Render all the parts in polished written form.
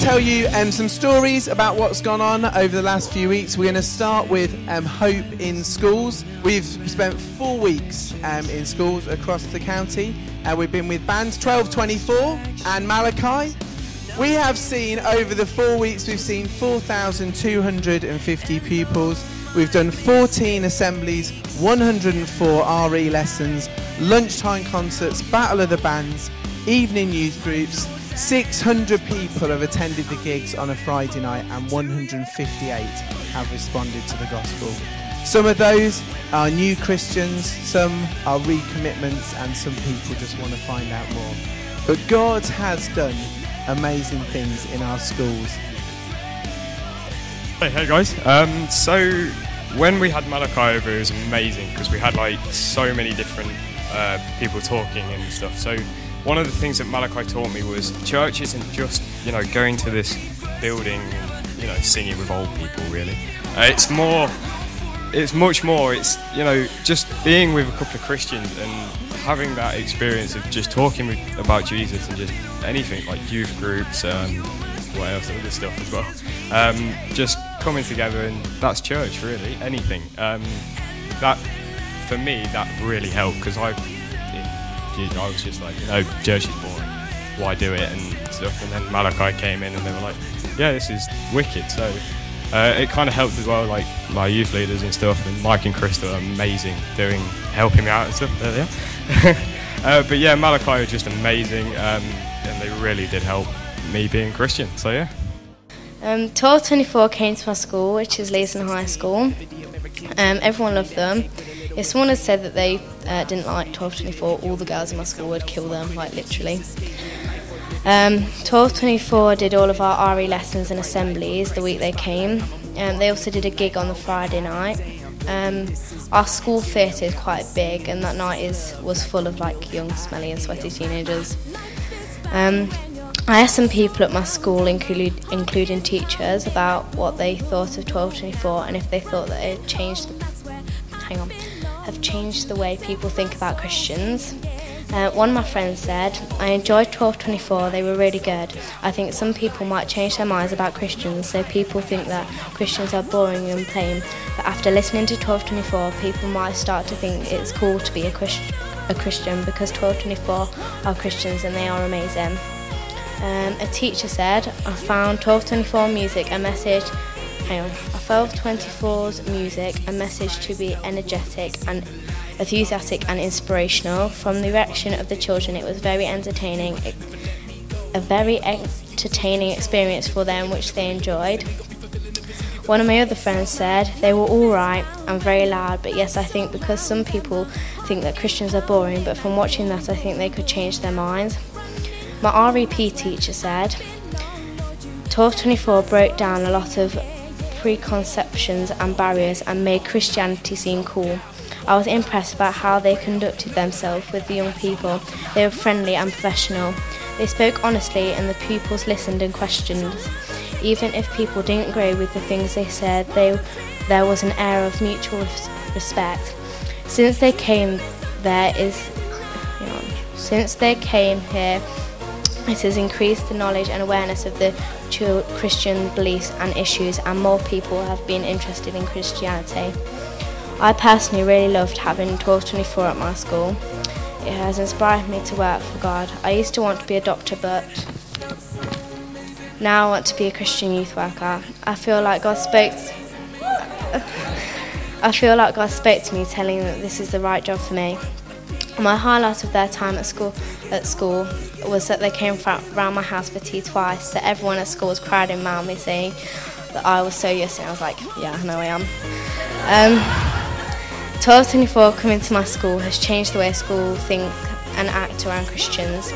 tell you some stories about what's gone on over the last few weeks. We're going to start with Hope in schools. We've spent 4 weeks in schools across the county. We've been with bands 1224 and Malachi. We have seen, over the 4 weeks, we've seen 4,250 pupils. We've done 14 assemblies, 104 RE lessons, lunchtime concerts, battle of the bands, evening youth groups. 600 people have attended the gigs on a Friday night and 158 have responded to the gospel. Some of those are new Christians, some are recommitments, and some people just want to find out more. But God has done amazing things in our schools. Hey guys, so when we had Malachi over, it was amazing because we had like so many different people talking and stuff. So one of the things that Malachi taught me was church isn't just, going to this building and, singing with old people, really. It's much more. It's, just being with a couple of Christians and having that experience of just talking about Jesus and just anything, like youth groups, what else, other stuff as well. Just coming together, and that's church, really, anything. That, for me, that really helped, because I was just like, church is boring, why do it and stuff. And then Malachi came in and they were like, yeah, this is wicked. So it kind of helped as well, like my youth leaders and stuff, and Mike and Krista are amazing helping me out and stuff. But yeah, Malachi was just amazing, and they really did help me being Christian, so yeah. 1224 came to my school, which is Leicester High School. Everyone loved them. If someone had said that they didn't like 1224, all the girls in my school would kill them, like literally. 1224 did all of our RE lessons and assemblies the week they came. They also did a gig on the Friday night. Our school theatre is quite big, and that night was full of like young, smelly and sweaty teenagers. I asked some people at my school, including teachers, about what they thought of 1224 and if they thought that it have changed the way people think about Christians. One of my friends said, I enjoyed 1224, they were really good. I think some people might change their minds about Christians, so people think that Christians are boring and plain, but after listening to 1224, people might start to think it's cool to be a Christian because 1224 are Christians and they are amazing. A teacher said, I found 1224 music a message. I found 1224's music a message to be energetic and enthusiastic and inspirational. From the reaction of the children, it was a very entertaining experience for them, which they enjoyed. One of my other friends said, they were all right and very loud, but yes, I think because some people think that Christians are boring, but from watching that, I think they could change their minds. My REP teacher said, 1224 broke down a lot of preconceptions and barriers and made Christianity seem cool. I was impressed about how they conducted themselves with the young people. They were friendly and professional. They spoke honestly and the pupils listened and questioned. Even if people didn't agree with the things they said, there was an air of mutual respect. Since they came here, it has increased the knowledge and awareness of the true Christian beliefs and issues, and more people have been interested in Christianity. I personally really loved having 1224 at my school. It has inspired me to work for God. I used to want to be a doctor, but now I want to be a Christian youth worker. I feel like God spoke to me, telling me that this is the right job for me. My highlight of their time at school was that they came round my house for tea twice, so everyone at school was crowding around me saying that I was so used to it. I was like, yeah, I know I am. 1224 coming to my school has changed the way school think and act around Christians.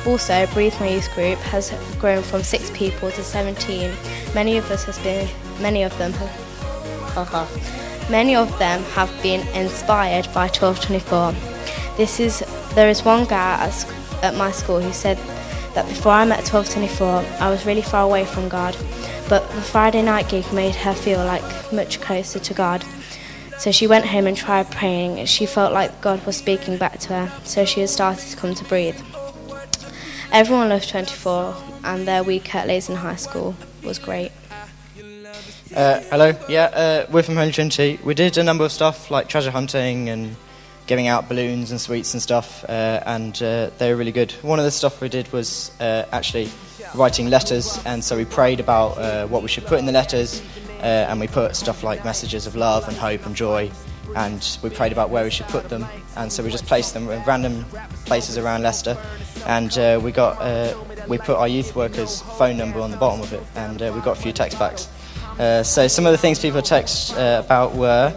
Also, Breathe, my youth group, has grown from 6 people to 17. Many of them have been inspired by 1224. There is one guy at my school who said that before I met 1224, I was really far away from God, but the Friday night gig made her feel like much closer to God. So she went home and tried praying. She felt like God was speaking back to her, so she had started to come to Breathe. Everyone loved 24, and their week at Leicester High School was great. Hello, we're from Holy Trinity. We did a number of stuff like treasure hunting and giving out balloons and sweets and stuff, and they were really good. One of the stuff we did was actually writing letters, and so we prayed about what we should put in the letters, and we put stuff like messages of love and hope and joy, and we prayed about where we should put them, and so we just placed them in random places around Leicester, and we put our youth workers' phone number on the bottom of it, and we got a few text backs. So some of the things people text about were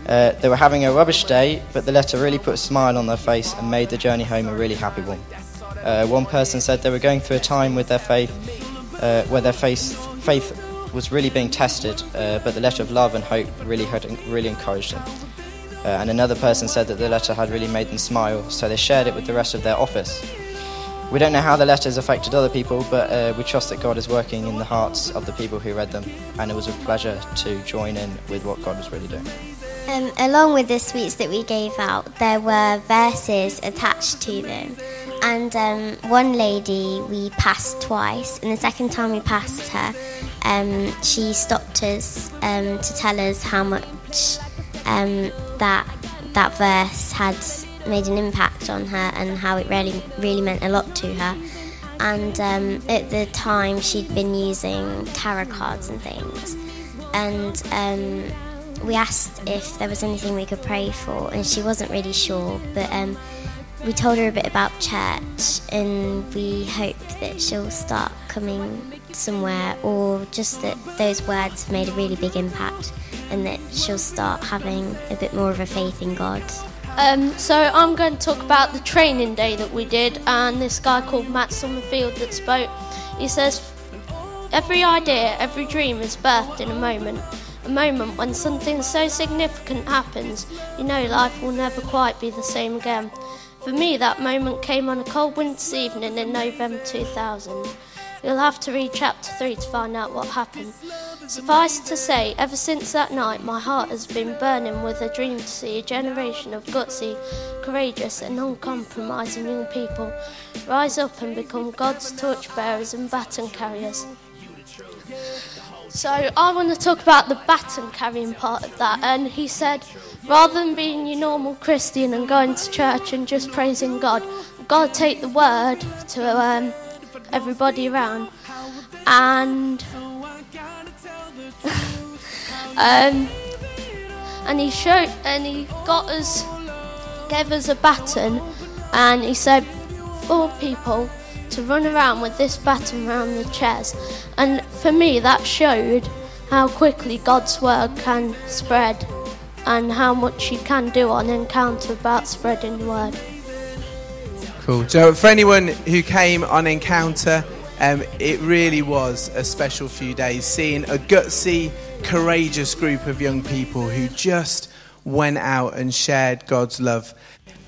they were having a rubbish day, but the letter really put a smile on their face and made the journey home a really happy one. One person said they were going through a time with their faith where their faith was really being tested, but the letter of love and hope really encouraged them. And another person said that the letter had really made them smile, so they shared it with the rest of their office. We don't know how the letters affected other people, but we trust that God is working in the hearts of the people who read them, and it was a pleasure to join in with what God was really doing. Along with the sweets that we gave out, there were verses attached to them. And one lady we passed twice, and the second time we passed her, she stopped us to tell us how much that verse had made an impact on her and how it really meant a lot to her. And at the time she'd been using tarot cards and things, and we asked if there was anything we could pray for, and she wasn't really sure, but we told her a bit about church, and we hope that she'll start coming somewhere, or just that those words have made a really big impact, and that she'll start having a bit more of a faith in God. So I'm going to talk about the training day that we did, and this guy called Matt Summerfield that spoke. He says, every idea, every dream is birthed in a moment when something so significant happens, you know life will never quite be the same again. For me, that moment came on a cold winter's evening in November 2000. You'll have to read chapter 3 to find out what happened. Suffice to say, ever since that night, my heart has been burning with a dream to see a generation of gutsy, courageous and uncompromising young people rise up and become God's torchbearers and baton carriers. So I want to talk about the baton carrying part of that, and he said, rather than being your normal Christian and going to church and just praising God, God take the word to everybody around, and he gave us a baton, and he said for people to run around with this baton around the chairs, and for me that showed how quickly God's word can spread and how much you can do on Encounter about spreading the word. Cool. So for anyone who came on Encounter, it really was a special few days, seeing a gutsy, courageous group of young people who just went out and shared God's love.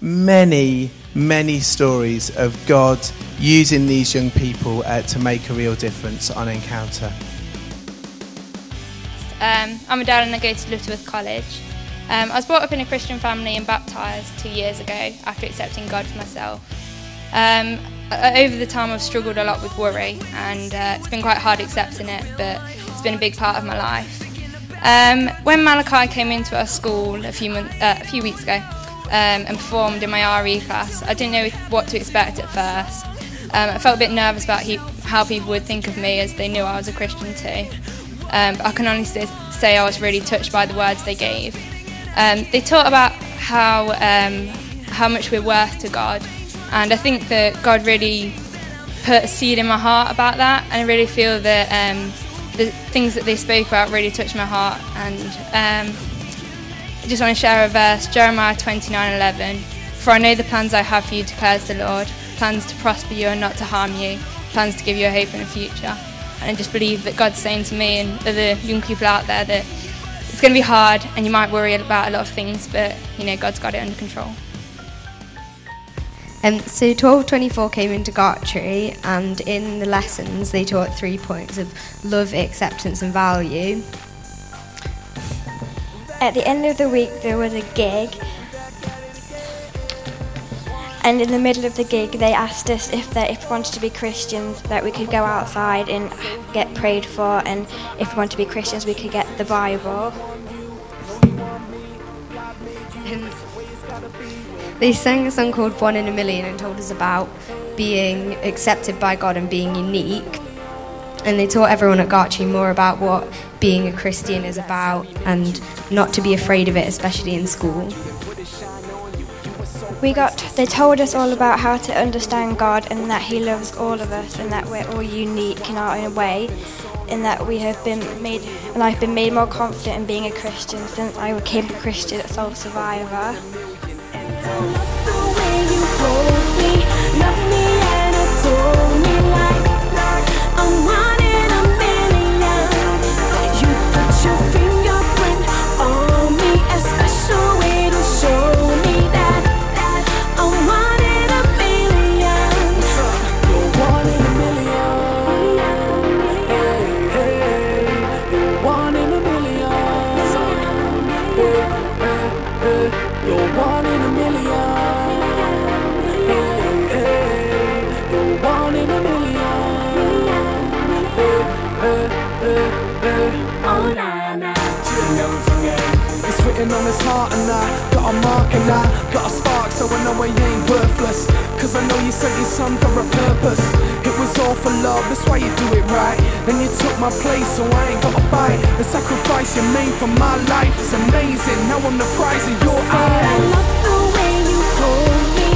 Many, many stories of God using these young people to make a real difference on Encounter. I'm a dad and I go to Lutterworth College. I was brought up in a Christian family and baptised 2 years ago after accepting God for myself. Over the time I've struggled a lot with worry, and it's been quite hard accepting it, but it's been a big part of my life. When Malachi came into our school a few weeks ago and performed in my RE class, I didn't know what to expect at first. I felt a bit nervous about how people would think of me, as they knew I was a Christian too. But I can honestly say I was really touched by the words they gave. They taught about how much we're worth to God, and I think that God really put a seed in my heart about that, and I really feel that the things that they spoke about really touched my heart. And I just want to share a verse, Jeremiah 29:11. For I know the plans I have for you, declares the Lord, plans to prosper you and not to harm you, plans to give you a hope and a future. And I just believe that God's saying to me and other young people out there that it's going to be hard and you might worry about a lot of things, but you know God's got it under control. So 1224 came into Gartree, and in the lessons they taught 3 points of love, acceptance and value. At the end of the week there was a gig, And in the middle of the gig, they asked us if we wanted to be Christians, that we could go outside and get prayed for, and if we wanted to be Christians, we could get the Bible. They sang a song called 1 in a Million and told us about being accepted by God and being unique. And they taught everyone at Gartree more about what being a Christian is about and not to be afraid of it, especially in school. They told us all about how to understand God and that He loves all of us and that we're all unique in our own way, and that I've been made more confident in being a Christian since I became a Christian at Soul Survivor. It's written on his heart and I got a mark and I got a spark, so I know I ain't worthless, cause I know you sent your son for a purpose. It was all for love, that's why you do it right. And you took my place, so I ain't gotta fight. The sacrifice you made for my life is amazing. Now I'm the prize in your eyes. I love the way you hold me,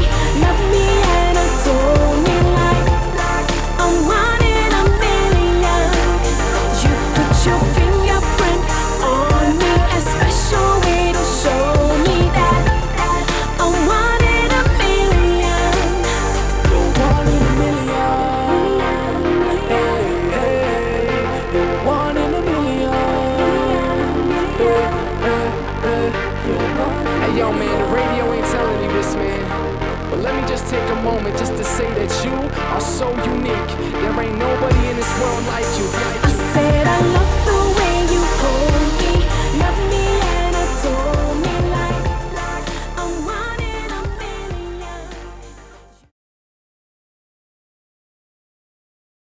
love me and adore me like I'm one in a million. You put your fingerprint on me, a special way to show me that I'm one in a million. You're one in a million. Hey, hey, you're one in a million. Hey, yo, man, the radio ain't telling you this, man. But let me just take a moment just to say that you are so unique. There ain't nobody in this world like you.